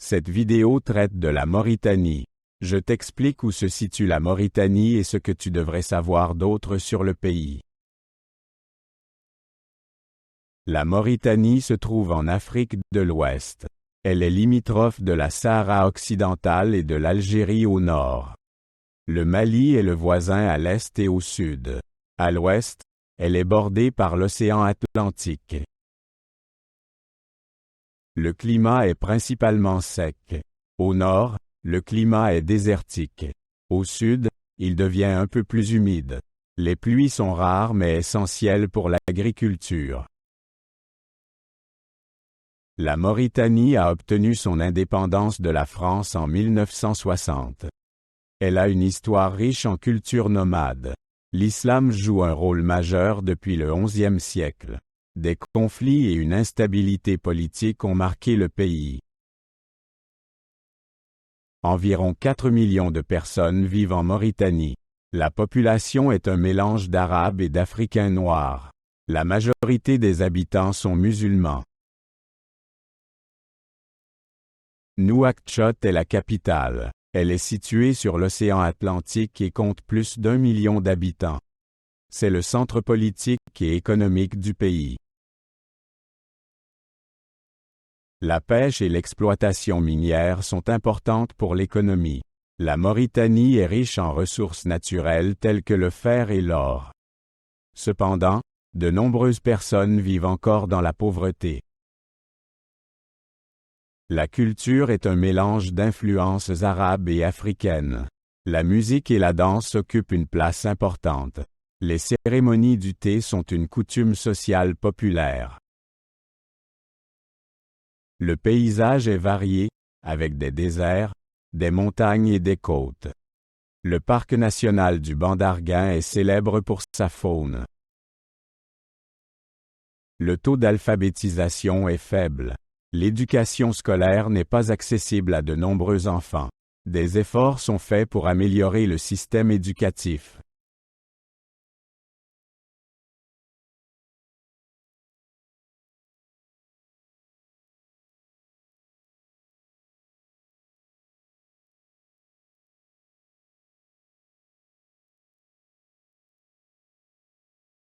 Cette vidéo traite de la Mauritanie. Je t'explique où se situe la Mauritanie et ce que tu devrais savoir d'autre sur le pays. La Mauritanie se trouve en Afrique de l'Ouest. Elle est limitrophe de la Sahara occidentale et de l'Algérie au nord. Le Mali est le voisin à l'est et au sud. À l'ouest, elle est bordée par l'océan Atlantique. Le climat est principalement sec. Au nord, le climat est désertique. Au sud, il devient un peu plus humide. Les pluies sont rares mais essentielles pour l'agriculture. La Mauritanie a obtenu son indépendance de la France en 1960. Elle a une histoire riche en culture nomade. L'islam joue un rôle majeur depuis le XIe siècle. Des conflits et une instabilité politique ont marqué le pays. Environ 4 millions de personnes vivent en Mauritanie. La population est un mélange d'Arabes et d'Africains noirs. La majorité des habitants sont musulmans. Nouakchott est la capitale. Elle est située sur l'océan Atlantique et compte plus d'1 million d'habitants. C'est le centre politique et économique du pays. La pêche et l'exploitation minière sont importantes pour l'économie. La Mauritanie est riche en ressources naturelles telles que le fer et l'or. Cependant, de nombreuses personnes vivent encore dans la pauvreté. La culture est un mélange d'influences arabes et africaines. La musique et la danse occupent une place importante. Les cérémonies du thé sont une coutume sociale populaire. Le paysage est varié, avec des déserts, des montagnes et des côtes. Le parc national du Banc d'Arguin est célèbre pour sa faune. Le taux d'alphabétisation est faible. L'éducation scolaire n'est pas accessible à de nombreux enfants. Des efforts sont faits pour améliorer le système éducatif.